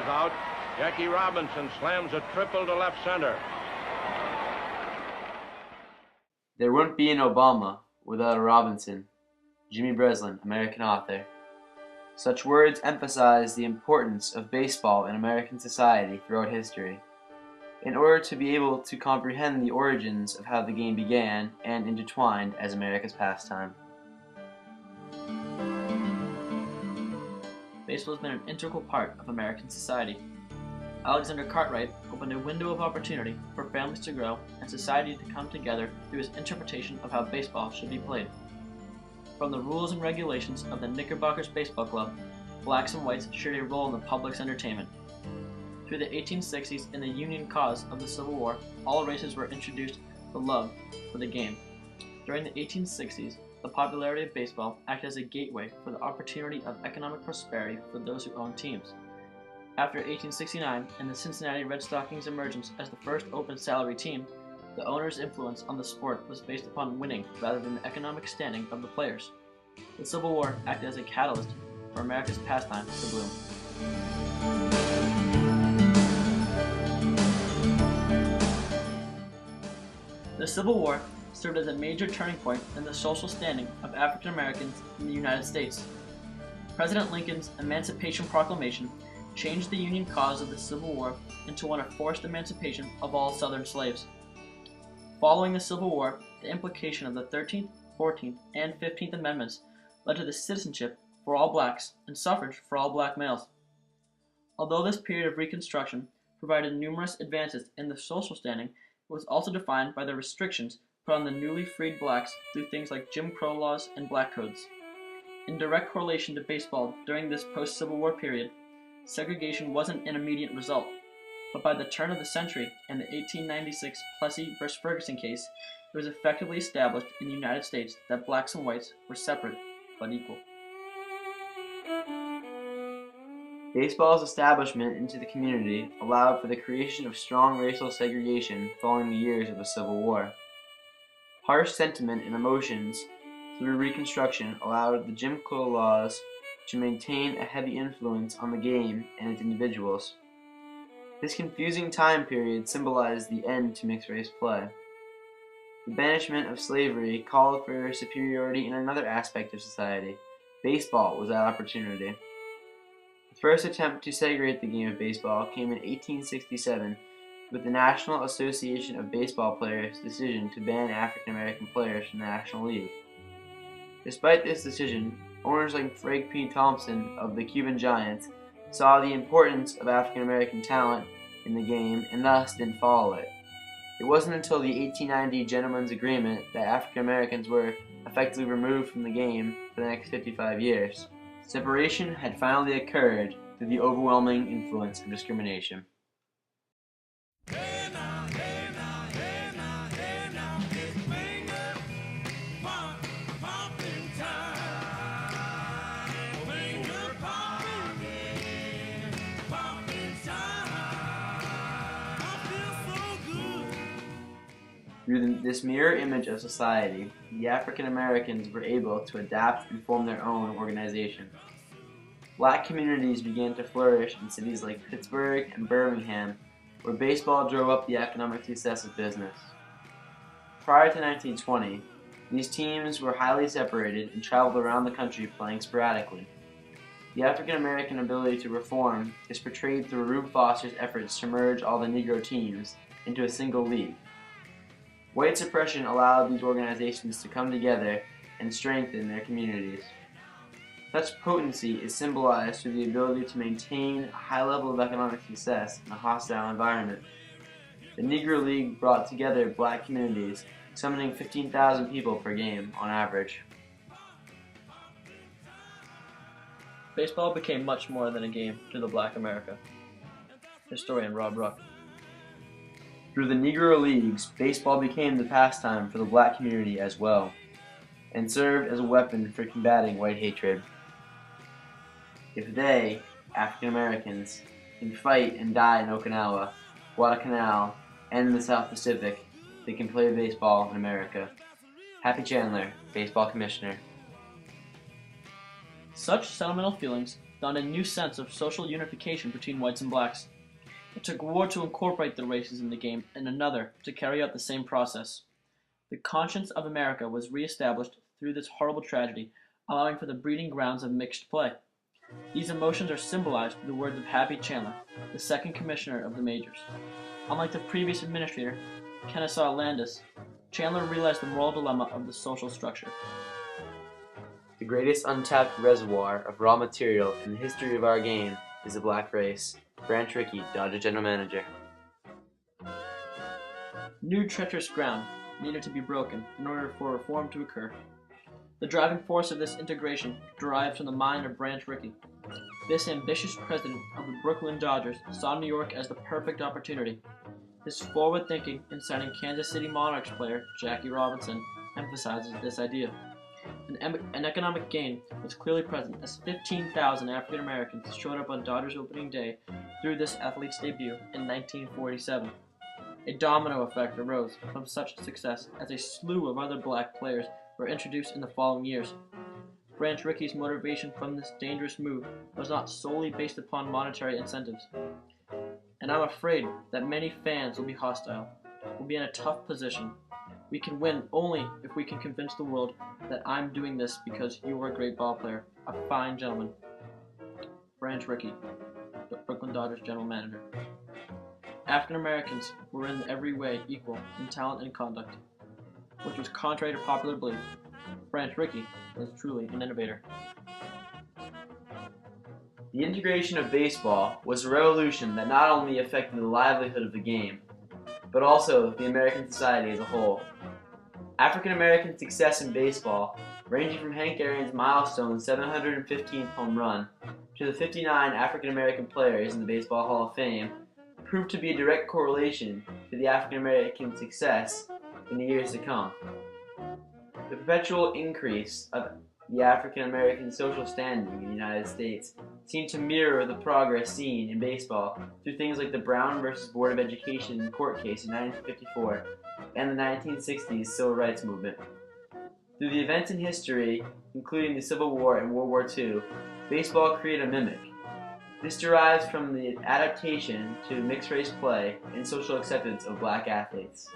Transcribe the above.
is out. Jackie Robinson slams a triple to left center. There wouldn't be an Obama without a Robinson. Jimmy Breslin, American author. Such words emphasize the importance of baseball in American society throughout history. In order to be able to comprehend the origins of how the game began and intertwined as America's pastime. Baseball has been an integral part of American society. Alexander Cartwright opened a window of opportunity for families to grow and society to come together through his interpretation of how baseball should be played. From the rules and regulations of the Knickerbockers Baseball Club, blacks and whites shared a role in the public's entertainment. Through the 1860s and the Union cause of the Civil War, all races were introduced to love for the game. During the 1860s, the popularity of baseball acted as a gateway for the opportunity of economic prosperity for those who owned teams. After 1869 and the Cincinnati Red Stockings' emergence as the first open salary team, the owner's influence on the sport was based upon winning rather than the economic standing of the players. The Civil War acted as a catalyst for America's pastime to bloom. The Civil War served as a major turning point in the social standing of African Americans in the United States. President Lincoln's Emancipation Proclamation changed the Union cause of the Civil War into one of forced emancipation of all Southern slaves. Following the Civil War, the implication of the 13th, 14th, and 15th Amendments led to the citizenship for all blacks and suffrage for all black males. Although this period of Reconstruction provided numerous advances in the social standing, it was also defined by the restrictions put on the newly freed blacks through things like Jim Crow laws and black codes. In direct correlation to baseball during this post-Civil War period, segregation wasn't an immediate result, but by the turn of the century and the 1896 Plessy v. Ferguson case, it was effectively established in the United States that blacks and whites were separate but equal. Baseball's establishment into the community allowed for the creation of strong racial segregation following the years of the Civil War. Harsh sentiment and emotions through Reconstruction allowed the Jim Crow laws to maintain a heavy influence on the game and its individuals. This confusing time period symbolized the end to mixed-race play. The banishment of slavery called for superiority in another aspect of society. Baseball was that opportunity. The first attempt to segregate the game of baseball came in 1867 with the National Association of Baseball Players' decision to ban African American players from the National League. Despite this decision, owners like Frank P. Thompson of the Cuban Giants saw the importance of African American talent in the game and thus didn't follow it. It wasn't until the 1890 Gentlemen's Agreement that African Americans were effectively removed from the game for the next 55 years. Separation had finally occurred through the overwhelming influence of discrimination. Through this mirror image of society, the African Americans were able to adapt and form their own organization. Black communities began to flourish in cities like Pittsburgh and Birmingham, where baseball drove up the economic success of business. Prior to 1920, these teams were highly separated and traveled around the country playing sporadically. The African American ability to reform is portrayed through Rube Foster's efforts to merge all the Negro teams into a single league. White suppression allowed these organizations to come together and strengthen their communities. Such potency is symbolized through the ability to maintain a high level of economic success in a hostile environment. The Negro League brought together black communities, summoning 15,000 people per game on average. Baseball became much more than a game to the Black America. Historian Rob Ruck. Through the Negro Leagues, baseball became the pastime for the black community as well, and served as a weapon for combating white hatred. If they, African Americans, can fight and die in Okinawa, Guadalcanal, and in the South Pacific, they can play baseball in America. Happy Chandler, Baseball Commissioner. Such sentimental feelings dawned a new sense of social unification between whites and blacks. It took war to incorporate the races in the game and another to carry out the same process. The conscience of America was reestablished through this horrible tragedy, allowing for the breeding grounds of mixed play. These emotions are symbolized through the words of Happy Chandler, the second commissioner of the majors. Unlike the previous administrator, Kennesaw Landis, Chandler realized the moral dilemma of the social structure. The greatest untapped reservoir of raw material in the history of our game is the black race. Branch Rickey, Dodger General Manager. New treacherous ground needed to be broken in order for reform to occur. The driving force of this integration derives from the mind of Branch Rickey. This ambitious president of the Brooklyn Dodgers saw New York as the perfect opportunity. His forward thinking in signing Kansas City Monarchs player Jackie Robinson emphasizes this idea. An economic gain was clearly present as 15,000 African Americans showed up on Dodgers opening day through this athlete's debut in 1947. A domino effect arose from such success as a slew of other black players were introduced in the following years. Branch Rickey's motivation from this dangerous move was not solely based upon monetary incentives. And I'm afraid that many fans will be hostile, will be in a tough position. We can win only if we can convince the world that I'm doing this because you were a great ball player, a fine gentleman. Branch Rickey, the Brooklyn Dodgers general manager. African Americans were in every way equal in talent and conduct, which was contrary to popular belief. Branch Rickey was truly an innovator. The integration of baseball was a revolution that not only affected the livelihood of the game, but also the American society as a whole. African American success in baseball, ranging from Hank Aaron's milestone 715th home run to the 59 African American players in the Baseball Hall of Fame, proved to be a direct correlation to the African American success in the years to come. The perpetual increase of the African American social standing in the United States seemed to mirror the progress seen in baseball through things like the Brown versus Board of Education court case in 1954 and the 1960s civil rights movement. Through the events in history, including the Civil War and World War II, baseball created a mimic. This derives from the adaptation to mixed-race play and social acceptance of black athletes.